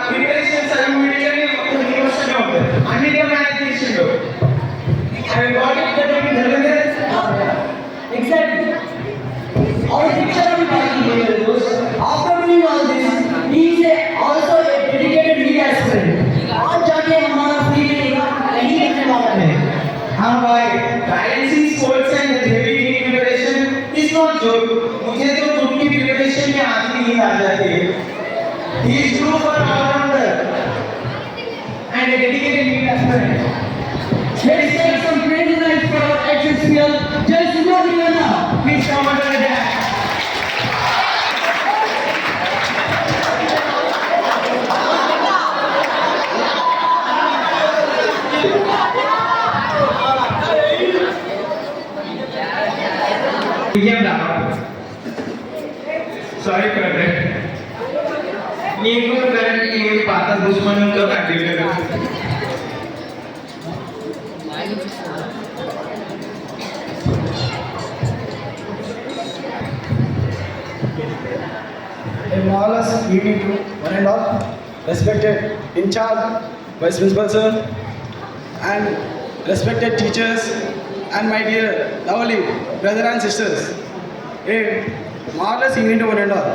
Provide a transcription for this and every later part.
Preparations అవి వీడియోని మొత్తం యూనివర్సిటీలో ఉంటాయి. అన్నిటిగా మేనేజ్ చేసిండు. I got it that we exactly. Our picture of the after doing all this, he is also a dedicated media aspirant. आज जाके हमारा फ्री नहीं करने वाला है. हाँ भाई, balancing sports and heavy preparation is not joke. मुझे तो खुद की preparation में आधी नींद आ जाती है. He is true for all-rounder and a dedicated media aspirant. Let's take some crazy nights for our ex-SPL. Just go now. Please come under the deck. Sorry for that. ये को करंट ये पाता दुश्मन तो काटी लगा. A marvelous evening to one and all, respected in charge, vice principal sir, and respected teachers, and my dear lovely brother and sisters. A marvelous evening to one and all.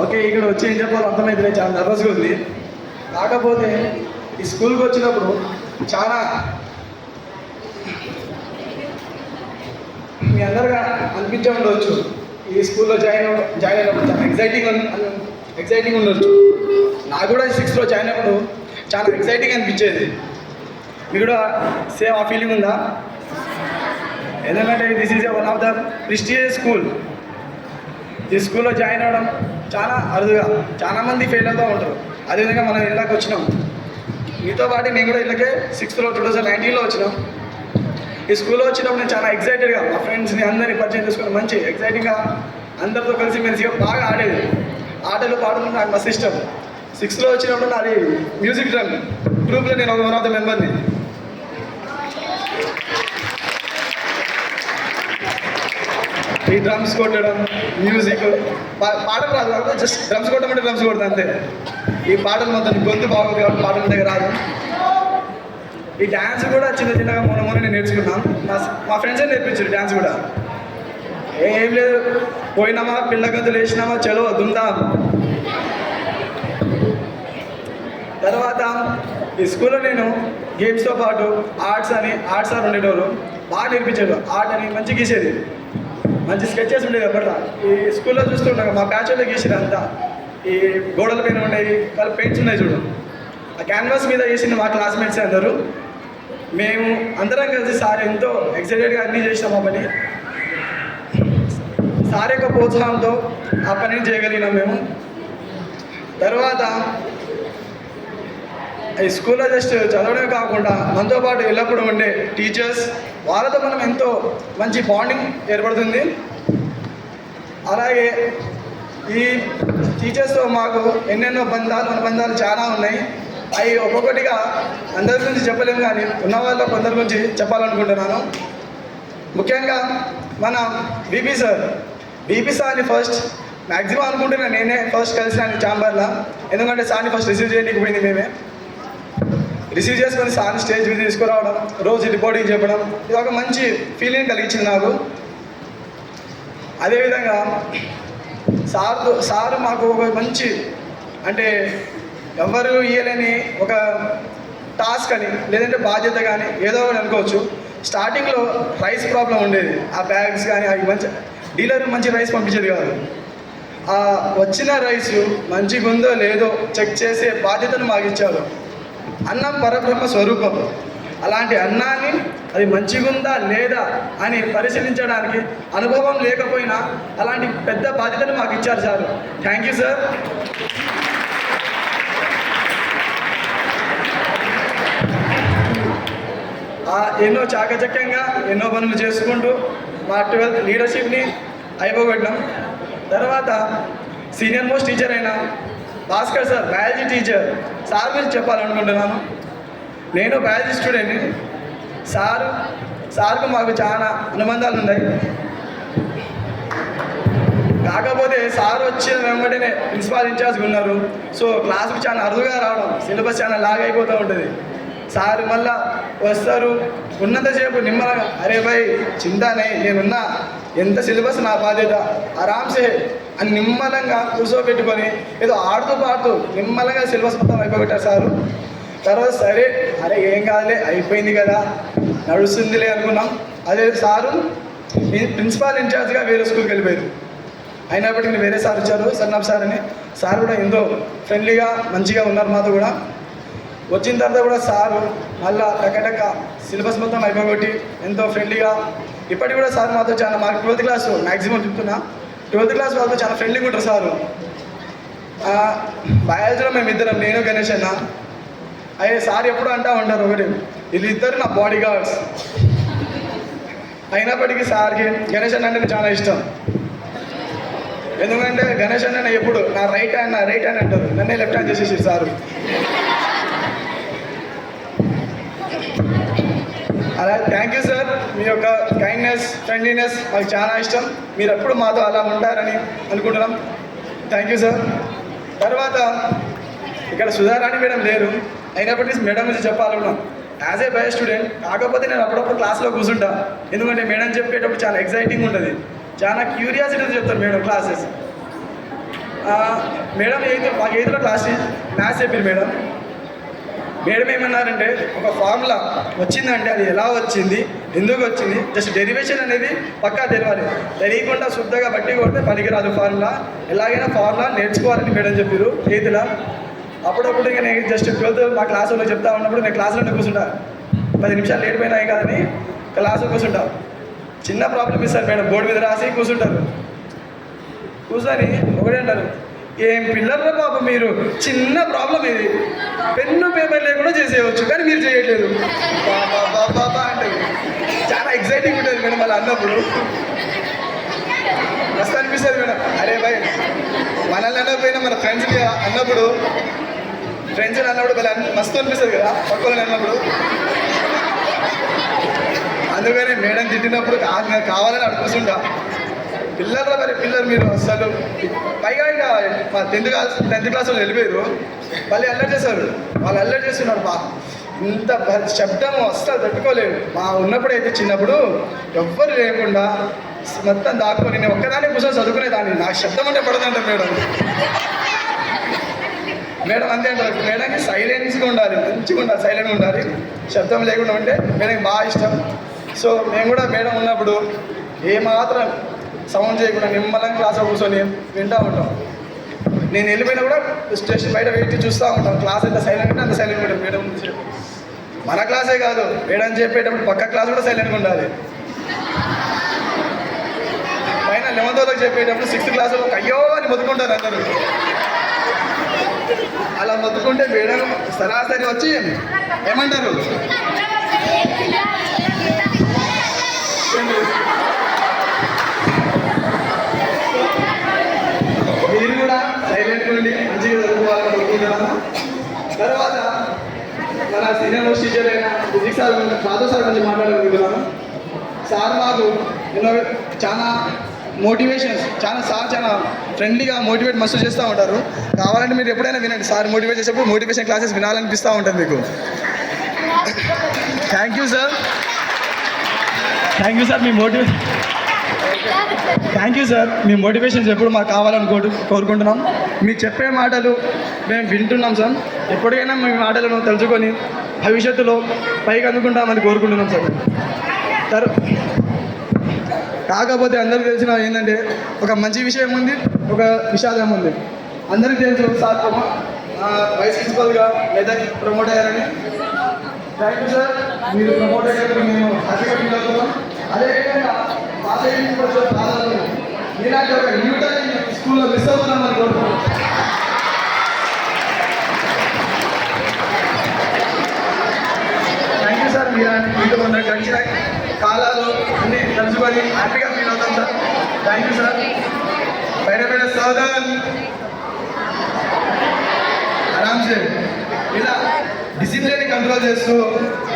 Okay, ఇక్కడ వచ్చి ఏం చెప్పాలో అర్థమైతే చాలా నర్వస్గా ఉంది. కాకపోతే ఈ స్కూల్కి వచ్చినప్పుడు చాలా మీ అందరిగా అనిపించే ఉండవచ్చు. ఈ స్కూల్లో జాయిన్ అయినప్పుడు చాలా ఎగ్జైటింగ్ ఉండొచ్చు. నాకు కూడా 6th జాయిన్ అయినప్పుడు చాలా ఎగ్జైటింగ్ అనిపించేది. మీకు కూడా సేమ్ ఆ ఫీలింగ్ ఉందా? ఎందుకంటే this is one of the prestigious school. ఈ స్కూల్లో జాయిన్ అవ్వడం చాలా అరుదుగా, చాలామంది ఫెయిల్ అవుతూ ఉంటారు. అదేవిధంగా మనం ఇళ్ళకి వచ్చినాం. మీతో పాటు నేను కూడా ఇళ్ళకే 6th 2019లో వచ్చినాం. ఈ స్కూల్లో వచ్చినప్పుడు నేను చాలా ఎగ్జైటెడ్గా మా ఫ్రెండ్స్ని అందరినీ పరిచయం చేసుకుని మంచి ఎగ్జైటింగ్గా అందరితో కలిసి మెలిసిగా బాగా ఆడేది. ఆటలు పాటలు నాకు మస్తు ఇష్టం. 6th వచ్చినప్పుడు నాది మ్యూజిక్ డ్రమ్ గ్రూప్లో నేను ఒక వన్ ఆఫ్ ద మెంబర్ని. ఈ డ్రమ్స్ కొట్టడం, మ్యూజిక్, పాటలు రాదు కాబట్టి జస్ట్ డ్రమ్స్ కొట్టమంటే డ్రమ్స్ కొడతాను అంతే. ఈ పాటలు మొత్తం గొంతు బాగుంది కాబట్టి పాటల దగ్గర రాదు. ఈ డ్యాన్స్ కూడా చిన్నగా మొన్న నేను నేర్చుకున్నాను. మా ఫ్రెండ్సే నేర్పించారు డ్యాన్స్ కూడా. ఏం లేదు, పోయినామా పిల్ల గంతులు వేసినామా చలో దుందాం. తర్వాత ఈ స్కూల్లో నేను గేమ్స్తో పాటు ఆర్ట్స్ సార్ ఉండేటోళ్ళు బాగా నేర్పించారు. ఆర్ట్ అని మంచి గీసేది, మంచి స్కెచెస్ ఉండేది. అప్పట్లో ఈ స్కూల్లో చూస్తుంటాం మా బ్యాచ్లో గీసేది అంతా. ఈ గోడల పైన ఉండేవి వాళ్ళ పెయింట్స్ ఉన్నాయి చూడు, ఆ క్యాన్వాస్ మీద వేసింది మా క్లాస్మేట్స్ అందరూ. మేము అందరం కలిసి సార్ ఎంతో ఎక్సైటెడ్గా అన్నీ చేసినాం. ఆ పని సార్ యొక్క ప్రోత్సాహంతో ఆ పనిని చేయగలిగినాం మేము. తర్వాత ఈ స్కూల్లో జస్ట్ చదవడమే కాకుండా మనతో పాటు ఎల్లప్పుడూ ఉండే టీచర్స్, వాళ్ళతో మనం ఎంతో మంచి బాండింగ్ ఏర్పడుతుంది. అలాగే ఈ టీచర్స్తో మాకు ఎన్నెన్నో బంధాలు చాలా ఉన్నాయి. అవి ఒక్కొక్కటిగా అందరి గురించి చెప్పలేము, కానీ ఉన్న వాళ్ళ కొందరి గురించి చెప్పాలనుకుంటున్నాను. ముఖ్యంగా మన బీపీ సార్ని ఫస్ట్ మ్యాక్సిమం అనుకుంటున్నా నేనే ఫస్ట్ కలిసినాను ఛాంబర్లో. ఎందుకంటే సార్ని ఫస్ట్ రిసీవ్ చేయడానికి పోయింది మేమే. రిసీవ్ చేసుకొని సార్ని స్టేజ్ మీద తీసుకురావడం, రోజు రిపోర్టింగ్ చెప్పడం, ఇది ఒక మంచి ఫీలింగ్ కలిగించింది నాకు. అదేవిధంగా సారు మాకు ఒక మంచి, అంటే ఎవరు ఇయ్యలేని ఒక టాస్క్ అని లేదంటే బాధ్యత కానీ ఏదో ఒకటి అనుకోవచ్చు. స్టార్టింగ్లో రైస్ ప్రాబ్లం ఉండేది. ఆ బ్యాగ్స్ కానీ అవి మంచి డీలర్ మంచి రైస్ పంపించేది కాదు. ఆ వచ్చిన రైస్ మంచిగా ఉందో లేదో చెక్ చేసే బాధ్యతను మాకు ఇచ్చారు. అన్నం పరబ్రహ్మ స్వరూపం. అలాంటి అన్నాన్ని అది మంచిగుందా లేదా అని పరిశీలించడానికి అనుభవం లేకపోయినా అలాంటి పెద్ద బాధ్యతను మాకు ఇచ్చారు సార్. Thank you sir. ఎన్నో చాకచక్యంగా ఎన్నో పనులు చేసుకుంటూ మా 12th లీడర్షిప్ని అయిపోగొట్టాం. తర్వాత సీనియర్ మోస్ట్ టీచర్ అయిన Bhaskar sir, biology teacher sir గురించి చెప్పాలనుకుంటున్నాను. నేను బయాలజీ స్టూడెంట్ని. సార్కు మాకు చాలా అనుబంధాలు ఉన్నాయి. కాకపోతే సార్ వచ్చిన వెంబటనే ప్రిన్సిపాల్ ఇన్ఛార్జ్గా ఉన్నారు. సో క్లాస్కి చాలా అరుదుగా రావడం, సిలబస్ చాలా లాగ్ అయిపోతూ ఉంటుంది. సార్ మళ్ళా వస్తారు, ఉన్నంతసేపు నిమ్మలంగా అరే భయ్ చింతానే నేనున్నా, ఎంత సిలబస్ నా బాధ్యత, ఆరామ్సే అని నిమ్మలంగా కూర్చోబెట్టుకొని ఏదో ఆడుతూ పాడుతూ నిమ్మలంగా సిలబస్ మొత్తం అయిపోగొట్టారు సారు. తర్వాత సరే అరే ఏం కాదులే అయిపోయింది కదా నడుస్తుందిలే అనుకున్నాం. అదే సారు ప్రిన్సిపాల్ ఇన్ఛార్జ్గా వేరే స్కూల్కి వెళ్ళిపోయారు. అయినప్పటికీ వేరే సార్ వచ్చారు, సన్నాఫ్ సార్ అని. సార్ కూడా ఎంతో ఫ్రెండ్లీగా మంచిగా ఉన్నారు మాతో కూడా. వచ్చిన తర్వాత కూడా సారు మళ్ళా టక్క సిలబస్ మొత్తం అయిపోగొట్టి ఎంతో ఫ్రెండ్లీగా ఇప్పటికి కూడా సార్ మాతో చాలా మాకు 12th క్లాస్ మ్యాక్సిమం చెప్తున్నా 12th క్లాస్ వాళ్ళతో చాలా ఫ్రెండ్లీగా ఉంటారు సారు. బయాలజీలో మేము ఇద్దరం, నేను గణేష్ అన్న. అయ్యే సార్ ఎప్పుడు అంటూ ఉంటారు ఒకటి, వీళ్ళిద్దరు నా బాడీ గార్డ్స్. అయినప్పటికీ సార్కి గణేష్ అన్న అంటే చాలా ఇష్టం. ఎందుకంటే గణేష్ అన్న ఎప్పుడు నా రైట్ హ్యాండ్ అంటారు, నన్నే లెఫ్ట్ హ్యాండ్ చేసేసి సారు. అలా థ్యాంక్ యూ సార్, మీ యొక్క కైండ్నెస్ ఫ్రెండ్లీనెస్ మాకు చాలా ఇష్టం. మీరు ఎప్పుడు మాతో అలా ఉంటారని అనుకుంటున్నాం. Thank you sir. తర్వాత ఇక్కడ సుధారాణి మేడం లేరు, అయినప్పటికీ మేడం గురించి చెప్పాలన్నాం. యాజ్ ఏ బయో స్టూడెంట్ కాకపోతే నేను అప్పుడప్పుడు క్లాస్లో కూర్చుంటా, ఎందుకంటే మేడం చెప్పేటప్పుడు చాలా ఎగ్జైటింగ్ ఉంటుంది, చాలా క్యూరియాసిటీతో చెప్తారు మేడం క్లాసెస్. మేడం మాకు 8th క్లాస్ మ్యాథ్స్ చెప్పింది మేడం. మేడం ఏమన్నారంటే ఒక ఫార్ములా వచ్చిందంటే అది ఎలా వచ్చింది, ఎందుకు వచ్చింది, జస్ట్ డెరివేషన్ అనేది పక్కా తెలియాలి, తెలియకుండా శుద్ధంగా బట్టి కొడితే పనికిరాదు ఫార్ములా, ఎలాగైనా ఫార్ములా నేర్చుకోవాలని మేడం చెప్పారు 8th. అప్పుడప్పుడు ఇక నేను జస్ట్ 12th మా క్లాసులో చెప్తా ఉన్నప్పుడు నేను క్లాసులోనే కూర్చుంటా, 10 నిమిషాలు లేట్ పోయినాయి కాదని క్లాసులో కూర్చుంటా. చిన్న ప్రాబ్లం ఇస్తారు మేడం, బోర్డు మీద రాసి కూర్చుంటారు. కూర్చొని ఒకటే అంటారు, ఏం పిల్లర్ల బాబు మీరు, చిన్న ప్రాబ్లం ఇది, పెన్ను పేపర్ లేకుండా చేసేయవచ్చు కానీ మీరు చేయట్లేదు బాబా అంటారు. చాలా ఎగ్జైటింగ్ ఉంటుంది మేడం అలా అన్నప్పుడు. మస్తు అనిపిస్తుంది మేడం. అరే భయ్ మనల్ని అన్నపోయినా మన ఫ్రెండ్స్ని అన్నప్పుడు భలే మస్తు అనిపిస్తుంది కదా పక్కన అన్నప్పుడు. అందుకని మేడం తిట్టినప్పుడు కావాలని అడుగుతుంటా, పిల్లలు మీరు అసలు పైగా ఇక మా 10th క్లాస్ వాళ్ళు వెళ్ళిపోయారు, మళ్ళీ అల్లరి చేశారు. వాళ్ళు అల్లరి చేస్తున్నారు, ఇంత శబ్దం అస్సలు తట్టుకోలేదు. మా ఉన్నప్పుడైతే చిన్నప్పుడు ఎవ్వరు లేకుండా మొత్తం దాక్కుని నేను ఒక్కదాన్ని కూర్చొని చదువుకునేదాన్ని, నాకు శబ్దం అంటే పడదంటారు మేడం. మేడం అంతే అంటారు, మేడంకి సైలెన్స్గా ఉండాలి, మంచిగా ఉండాలి, సైలెంట్గా ఉండాలి, శబ్దం లేకుండా ఉంటే మేడంకి బాగా ఇష్టం. సో మేము కూడా మేడం ఉన్నప్పుడు ఏమాత్రం సౌండ్ చేయకుండా నిమ్మలంగా క్లాస్లో కూర్చొని వింటూ ఉంటాం. నేను వెళ్ళిపోయినా కూడా స్టేషన్ బయట వెయిట్ చూస్తూ ఉంటాం, క్లాస్ ఎంత సైలెంట్గా అంత సైలెంట్గా ఉంటాం. మేడం మన క్లాసే కాదు, మేడం చెప్పేటప్పుడు పక్క క్లాస్ కూడా సైలెంట్గా ఉండాలి. పైన 11th చెప్పేటప్పుడు 6th క్లాస్లో అయ్యో అని మొత్తుకుంటారు అందరూ. అలా మొత్తుకుంటే మేడం సరాసరి వచ్చి ఏమంటారు, మీరు కూడా సైలెంట్గా ఉండి మంచిగా చదువుకోవాలని అనుకుంటున్నాను. తర్వాత మన సీనియర్ మోస్ట్ టీచర్ అయిన ఫిజిక్స్ సార్ మాధవ్ సార్ గురించి మాట్లాడాలనుకుంటున్నాను. సార్ మాకు చాలా మోటివేషన్స్ చాలా ఫ్రెండ్లీగా మోటివేట్ మస్తు చేస్తూ ఉంటారు. కావాలంటే మీరు ఎప్పుడైనా వినండి, సార్ మోటివేట్ చేసేప్పుడు మోటివేషన్ క్లాసెస్ వినాలనిపిస్తూ ఉంటుంది మీకు. Thank you sir me motivations ఎప్పుడు మాకు కావాలని కోరుకుంటున్నాం. మీరు చెప్పే మాటలు మేము వింటున్నాం సార్, ఎప్పటికైనా మీ మాటలను తెలుసుకొని భవిష్యత్తులో పైకి అందుకుంటామని కోరుకుంటున్నాం సార్. కాకపోతే అందరికీ తెలిసిన ఏంటంటే ఒక మంచి విషయం ఉంది, ఒక విషాదం ఉంది. అందరికీ తెలుసు సార్ వైస్ ప్రిన్సిపల్గా లేదా ప్రమోట్ అయ్యారని. థ్యాంక్ యూ సార్, మీరు ప్రమోట్ అయ్యారు, మేము హ్యాపీగా ఫీల్ అవుతున్నాం. అదేవిధంగా మా సైడ్ నుంచి కూడా చాలా మీలాంటి ఒక న్యూటన్ స్కూల్లో మిస్ అవుతున్నామని కోరుకుంటున్నాం. థ్యాంక్ యూ సార్, మీతో ఉన్న గడిచిన కాలాలు అన్నీ తెలుసుకొని హ్యాపీగా ఫీల్ అవుతాం సార్. Thank you sir. బయట సోదన్ ఆరామ్సే ఇలా డిసిప్లిన్ కంట్రోల్ చేస్తూ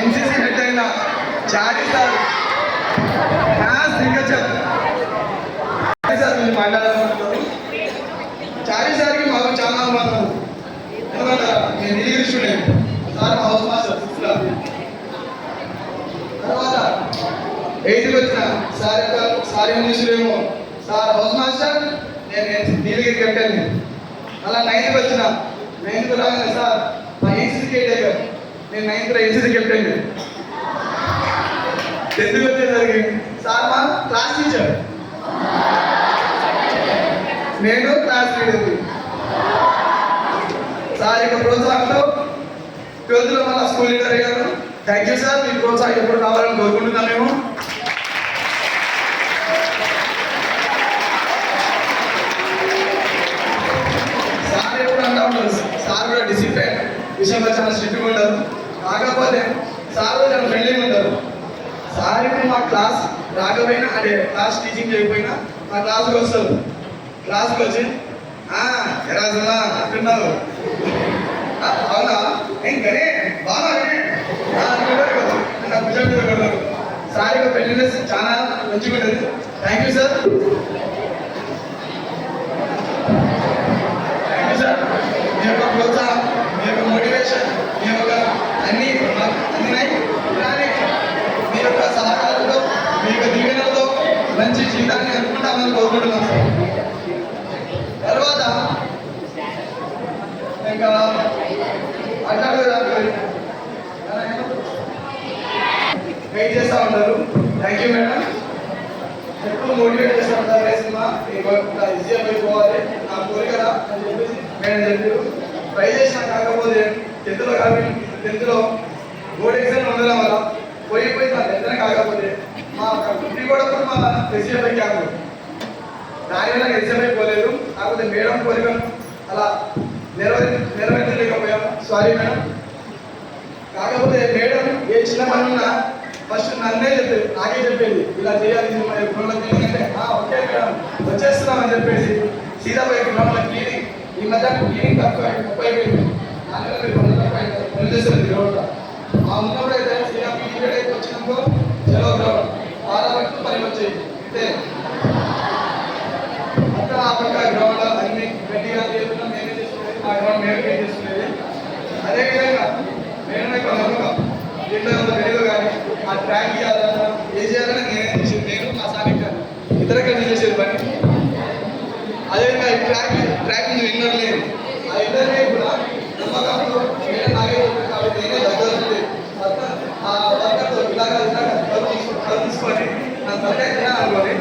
ఎన్సీసీ హెడ్ అయిన చారి సార్ దిగ్గజం సార్ మాట్లాడాలనుకుంటున్నాను. ఏం చూసిరేమో సార్ హౌస్ మాస్టర్ నేను నీలగిరి కెప్టెన్. అలా 9th వచ్చిన 9th రాగానే సార్ మా ఎన్సీసీ కేటేకర్, నేను 9th ఎన్సీసీ కెప్టెన్. 10th వచ్చేసరికి సార్ మా క్లాస్ టీచర్, నేను క్లాస్ లీడర్. సార్ యొక్క ప్రోత్సాహంతో 12th లో మళ్ళీ స్కూల్ లీడర్ అయ్యాను. థ్యాంక్ యూ సార్, మీ ప్రోత్సాహం ఎప్పుడు కావాలని కోరుకుంటున్నాం మేము. సార్ ఎప్పుడు అంటా ఉంటారు, సార్ కూడా డిసిప్లైన్ విషయంలో చాలా స్ట్రిక్ట్గా ఉంటారు. కాకపోతే సార్ చాలా ఫ్రెండ్లీగా ఉంటారు. సార్ ఇప్పుడు మా క్లాస్ రాకపోయినా అంటే క్లాస్ టీచింగ్ చేయకపోయినా మా క్లాస్కి వస్తారు. క్లాస్కి వచ్చి ఎరాజున్నా అంటున్నావు, అవునా ఇంకనే బాగా నా భుజం మీద కొడతారు. సార్ యొక్క ఫ్రెండ్లీనెస్ చాలా మంచిగా ఉంటుంది. Thank you sir. Thank you sir. మీ యొక్క ప్రోత్సాహం, మీ యొక్క మోటివేషన్, మీ యొక్క అన్నీ మాకు అందినాయి. కానీ మీ యొక్క సహకారంతో, మీ యొక్క దీవెనలతో మంచి జీవితాన్ని అనుకుంటామని కోరుకుంటున్నాం సార్. తర్వాత ఇంకా గైడ్ చేస్తూ ఉంటారు. Thank you madam. ఎప్పుడు మోటివేట్ చేస్తూ ఉంటారు. రేసిమా ఈజీగా అయిపోవాలి నా కోరికరా అని చెప్పేసి మేడం చెప్పారు. ట్రై చేసినా కాకపోతే 10th కానీ 10th బోర్డ్ ఎగ్జామ్ ఉండడం వల్ల పోయి నా 10th కాకపోతే మా ఇంటి కూడా మా ఎస్సీఎఫ్ఐ క్యాంపు దాని వల్ల ఎగ్జామ్ అయిపోలేదు. కాకపోతే మేడం కోరికను అలా నెరవేర్చలేకపోయాము. Sorry madam. కాకపోతే మేడం ఏ చిన్న పని ఉన్నా ఫస్ట్ నన్నే చెప్పేది, నాకే చెప్పేది ఇలా చేయాలి అంటే ఓకే మేడం వచ్చేస్తున్నామని చెప్పేసి సీదా పోయి గ్రౌండ్లో క్లీనింగ్. ఈ మధ్య క్లీనింగ్ తక్కువ 30 అయిపోయింది. దానివల్ల మీరు పనులు చేస్తారు గ్రౌండ్లో. ఆ ఉన్నప్పుడు అయితే సీదా పీరియడ్ అయితే వచ్చినప్పుడు చలో గ్రౌండ్ చాలా వరకు పని వచ్చేది. అయితే అక్కడ ఆ పక్క గ్రౌండ్ అన్ని గట్టిగా చేస్తున్నాం, మేమే చేసుకునేది. ఆ గ్రౌండ్ మేమే చేసుకునేది. అదేవిధంగా నేను యొక్క నమ్మకం దీంట్లో తెలియదు కానీ ఆ ట్రాక్ చేయాలన్నా ఏ చేయాలన్నా నేనే చేసేది. నేను మా సాధిక ఇతర కలిసి చేసేది పని. అదేవిధంగా ఈ ట్రాక్ విన్నర్ లేదు. ఆ విన్నర్ని కూడా నమ్మకంతో నేనే నాగే కాబట్టి నేనే దగ్గర ఆ వర్కర్తో ఇలాగా తీసుకొని నా తగ్గ అనుకోని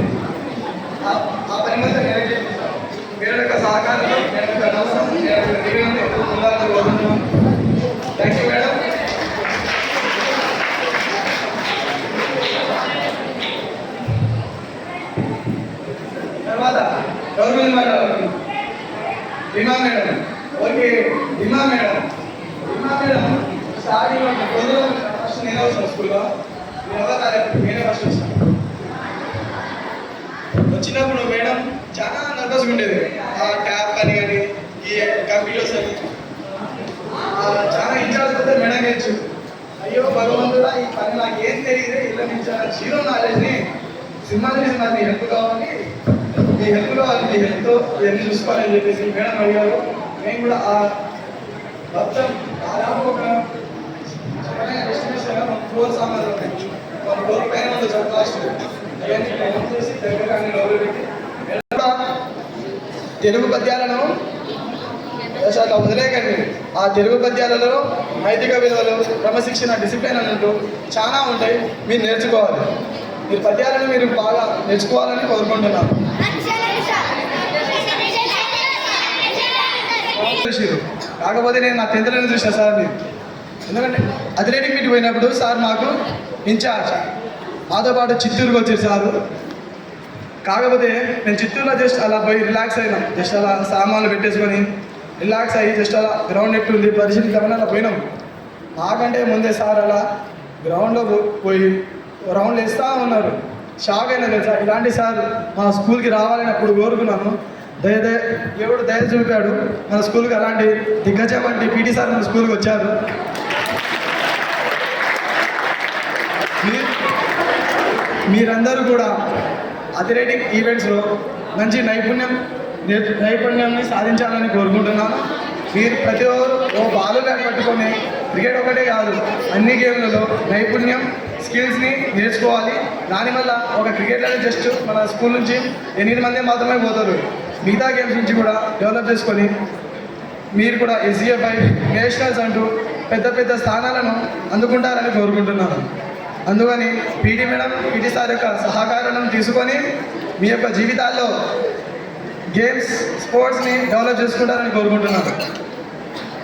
ఆ పని మీద నేనే చేస్తాను. మీరు యొక్క సహకారంలో నేను యొక్క నమ్మకం నేను ఎప్పుడు ఉండాలని కోరుకుంటున్నాను. Thank you madam. తర్వాత గవర్నమెంట్ మాట్లాడాలి. రిమా madam. Okay రిమా madam. రిమా madam starting first నేనే వచ్చాను స్కూల్లో. నేనే ఫస్ట్ వచ్చాను. వచ్చినప్పుడు మేడం చాలా నర్వస్గా ఉండేది. ఆ ట్యాప్ అని కానీ ఈ కంప్యూటర్స్ అని చాలా ఇన్ఛార్జ్ అయితే మేడం గెచ్చు. అయ్యో భగవంతుడా ఈ పని నాకు ఏం తెలియదు, ఇలా నుంచి జీరో నాలెడ్జ్ని సినిమాలు నాకు నీ హెల్ప్ కావాలి, మీ హెల్ప్ కావాలి, మీ హెల్ప్తో ఇవన్నీ చూసుకోవాలని చెప్పేసి మేడం అడిగారు. మేము కూడా ఆ మొత్తం దాదాపు ఒక ఎస్టిమేషన్ 1 crore సామాన్లు ఉంటాయి. 1 crore పైన ఉంది సార్ కాస్ట్. అవన్నీ మేము చేసి దగ్గర అన్ని డబ్బులు పెట్టి తెలుగు పద్యాలను అట్లా వదిలేకండి. ఆ తెలుగు పద్యాలలో నైతిక విలువలు, క్రమశిక్షణ, డిసిప్లిన్ అన్నట్టు చాలా ఉంటాయి. మీరు నేర్చుకోవాలి. మీరు పద్యాలను మీరు బాగా నేర్చుకోవాలని కోరుకుంటున్నాను. కాకపోతే నేను నా 10th లోనే చూసాను సార్. ఎందుకంటే అథ్లెటిక్ మీట్ పోయినప్పుడు సార్ మాకు ఇన్ఛార్జ్, మాతో పాటు చిత్తూరుకు వచ్చారు సారు. కాకపోతే నేను చిత్తూరులో జస్ట్ అలా పోయి రిలాక్స్ అయినాం. జస్ట్ అలా సామాన్లు పెట్టేసుకొని రిలాక్స్ అయ్యి జస్ట్ అలా గ్రౌండ్ ఎట్టుంది పరిశీలిద్దామని అలా పోయినాం. మాకంటే ముందే సార్ అలా గ్రౌండ్లో పోయి రౌండ్లు వేస్తూ ఉన్నారు. షాక్ అయినా తెలుసా, ఇలాంటి సార్ మన స్కూల్కి రావాలని అప్పుడు కోరుకున్నాను. దేవుడు దయ చూపాడు మన స్కూల్కి. అలాంటి దిగ్గజం వంటి పీటీ సార్ మన స్కూల్కి వచ్చారు. మీరందరూ కూడా అథ్లెటిక్ ఈవెంట్స్లో మంచి నైపుణ్యాన్ని సాధించాలని కోరుకుంటున్నాను. మీరు ప్రతి ఒక్కరు ఓ బాల్ బ్యాట్ పట్టుకొని క్రికెట్ ఒకటే కాదు అన్ని గేమ్లలో నైపుణ్యం స్కిల్స్ని నేర్చుకోవాలి. దానివల్ల ఒక క్రికెట్ అనేది జస్ట్ మన స్కూల్ నుంచి 8 మంది మాత్రమే పోతారు. మిగతా గేమ్స్ నుంచి కూడా డెవలప్ చేసుకొని మీరు కూడా SGFI నేషనల్స్ అంటూ పెద్ద పెద్ద స్థానాలను అందుకుంటారని కోరుకుంటున్నాను. అందుకని పీటీ మేడం, పీటీ సార్ యొక్క సహకారం తీసుకొని మీ యొక్క జీవితాల్లో గేమ్స్, స్పోర్ట్స్ని డెవలప్ చేసుకుంటారని కోరుకుంటున్నాను.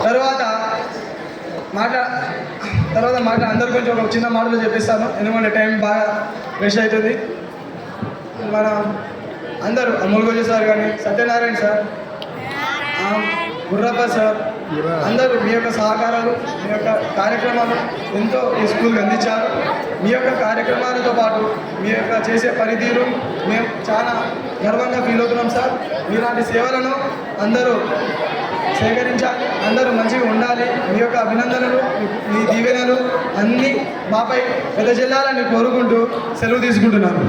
తర్వాత అందరి గురించి ఒక చిన్న మాటలు చెప్పిస్తాను, ఎందుకంటే టైం బాగా వేస్ట్ అవుతుంది. మన అందరూ అమూల్ గోజీ సార్ కానీ, సత్యనారాయణ సార్, గుర్రప్ప సార్, అందరూ మీ యొక్క సహకారాలు, మీ యొక్క కార్యక్రమాలు ఎంతో ఈ స్కూల్కి అందించారు. మీ యొక్క కార్యక్రమాలతో పాటు మీ యొక్క చేసే పనితీరు మేము చాలా గర్వంగా ఫీల్ అవుతున్నాం సార్. మీలాంటి సేవలను అందరూ సేకరించాలి, అందరూ మంచిగా ఉండాలి. మీ యొక్క అభినందనలు, మీ దీవెనలు అన్నీ మాపై వెదజల్లాలని కోరుకుంటూ సెలవు తీసుకుంటున్నాను.